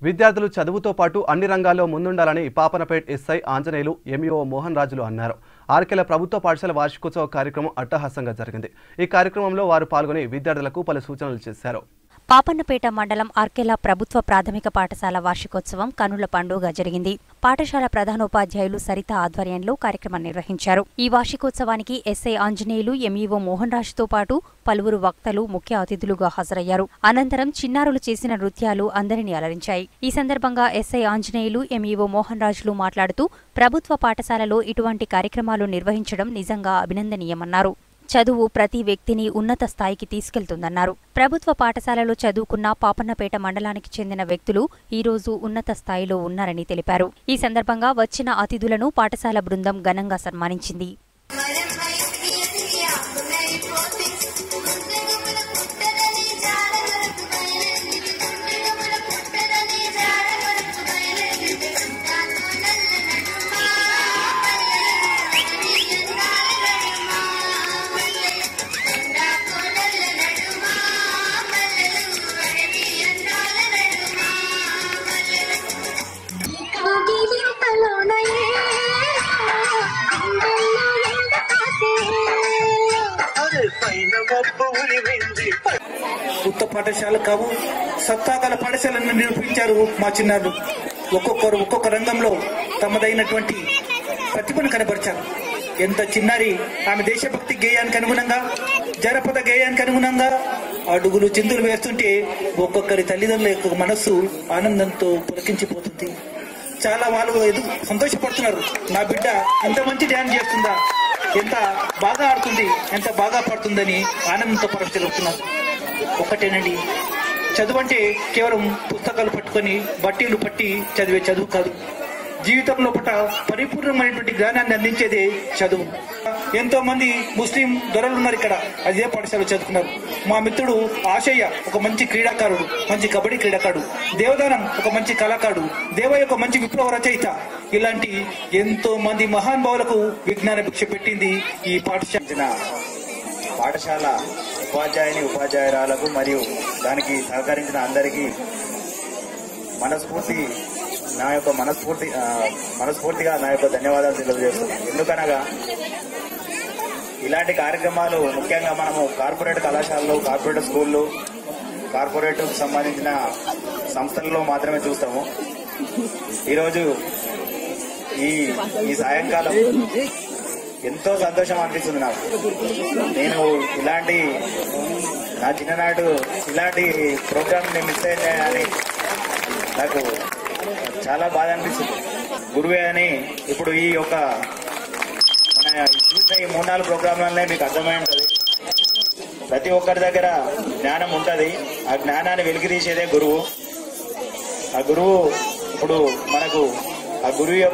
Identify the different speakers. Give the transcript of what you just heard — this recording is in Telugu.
Speaker 1: విద్యార్థులు చదువుతో పాటు అన్ని రంగాల్లో ముందుండాలని పాపన్నపేట ఎస్ఐ ఆంజనేయులు ఎంఈఓ మోహన్ రాజులు అన్నారు. ఆర్కెల ప్రభుత్వ పాఠశాల వార్షికోత్సవ కార్యక్రమం అట్టహాసంగా జరిగింది. ఈ కార్యక్రమంలో వారు పాల్గొని విద్యార్థులకు పలు సూచనలు చేశారు.
Speaker 2: పాపన్నపేట మండలం ఆర్కెల ప్రభుత్వ ప్రాథమిక పాఠశాల వార్షికోత్సవం కనుల పండుగ జరిగింది. పాఠశాల ప్రధానోపాధ్యాయులు సరిత ఆధ్వర్యంలో కార్యక్రమం నిర్వహించారు. ఈ వార్షికోత్సవానికి ఎస్ఐ ఆంజనేయులు ఎంఈఓ మోహన్ రాజుతో పాటు పలువురు వక్తలు ముఖ్య అతిథులుగా హాజరయ్యారు. అనంతరం చిన్నారులు చేసిన నృత్యాలు అందరినీ అలరించాయి. ఈ సందర్భంగా ఎస్ఐ ఆంజనేయులు ఎంఈఓ మోహన్ రాజులు మాట్లాడుతూ ప్రభుత్వ పాఠశాలలో ఇటువంటి కార్యక్రమాలు నిర్వహించడం నిజంగా అభినందనీయమన్నారు. చదువు ప్రతి వ్యక్తిని ఉన్నత స్థాయికి తీసుకెళ్తుందన్నారు. ప్రభుత్వ పాఠశాలలో చదువుకున్న పాపన్నపేట మండలానికి చెందిన వ్యక్తులు ఈ రోజు ఉన్నత స్థాయిలో ఉన్నారని తెలిపారు. ఈ సందర్భంగా వచ్చిన అతిథులను పాఠశాల బృందం ఘనంగా సన్మానించింది.
Speaker 3: ఉత్త పాఠశాల కావు, సత్తాగల పాఠశాలను నిరూపించారు మా చిన్నారులు. ఒక్కొక్కరు ఒక్కొక్క రంగంలో తమదైనటువంటి ప్రతిభను కనబరిచారు. ఎంత చిన్నారి ఆమె దేశభక్తి గేయానికి అనుగుణంగా, జనపద గేయానికి అనుగుణంగా అడుగులు చిందులు వేస్తుంటే ఒక్కొక్కరి తల్లిదండ్రుల యొక్క మనస్సు ఆనందంతో పులకించిపోతుంది. చాలా వాళ్ళు సంతోషపడుతున్నారు. నా బిడ్డ ఎంత మంచి డ్యాన్స్ చేస్తుందా, ఎంత బాగా ఆడుతుంది, ఎంత బాగా పడుతుందని ఆనందంతో పరచగలుగుతున్నారు. ఒక్కటేనండి, చదువు అంటే కేవలం పుస్తకాలు పట్టుకొని బట్టీలు పట్టి చదివే చదువు కాదు. జీవితంలో పరిపూర్ణమైనటువంటి జ్ఞానాన్ని అందించేదే చదువు. ఎంతో మంది ముస్లిం దొరలు ఉన్నారు ఇక్కడ, అదే పాఠశాలలో చదువుకున్నారు. మా మిత్రుడు ఆశయ్య ఒక మంచి క్రీడాకారుడు, మంచి కబడ్డీ క్రీడాకారుడు. దేవదానం ఒక మంచి కళాకారుడు. దేవయ్య ఒక మంచి విప్లవ రచయిత. ఇలాంటి ఎంతో మంది మహానుభావులకు విజ్ఞాన భిక్ష పెట్టింది ఈ
Speaker 4: పాఠశాల ఉపాధ్యాయురాలకు మరియు దానికి సహకరించిన అందరికీ మనస్ఫూర్తిగా నా యొక్క ధన్యవాదాలు తెలియజేస్తున్నాను. ఎందుకనగా ఇలాంటి కార్యక్రమాలు ముఖ్యంగా మనము కార్పొరేట్ కళాశాలలు, కార్పొరేట్ స్కూళ్ళు, కార్పొరేట్ సంబంధించిన సంస్థలలో మాత్రమే చూస్తాము. ఈరోజు ఈ సాయంకాలం ఎంతో సంతోషం అనిపిస్తుంది నాకు. నేను నా చిన్ననాడు ఇలాంటి ప్రోగ్రామ్ నేను మిస్ అయ్యానని నాకు చాలా బాధ అనిపిస్తుంది. గురువే అని ఇప్పుడు ఈ యొక్క మన చూసిన ఈ 3-4 ప్రోగ్రాంలనే మీకు అర్థమై ఉంటుంది. ప్రతి ఒక్కరి దగ్గర జ్ఞానం ఉంటుంది. ఆ జ్ఞానాన్ని వెలికితీసేదే గురువు. ఆ గురువు ఇప్పుడు మనకు ఆ గురువు యొక్క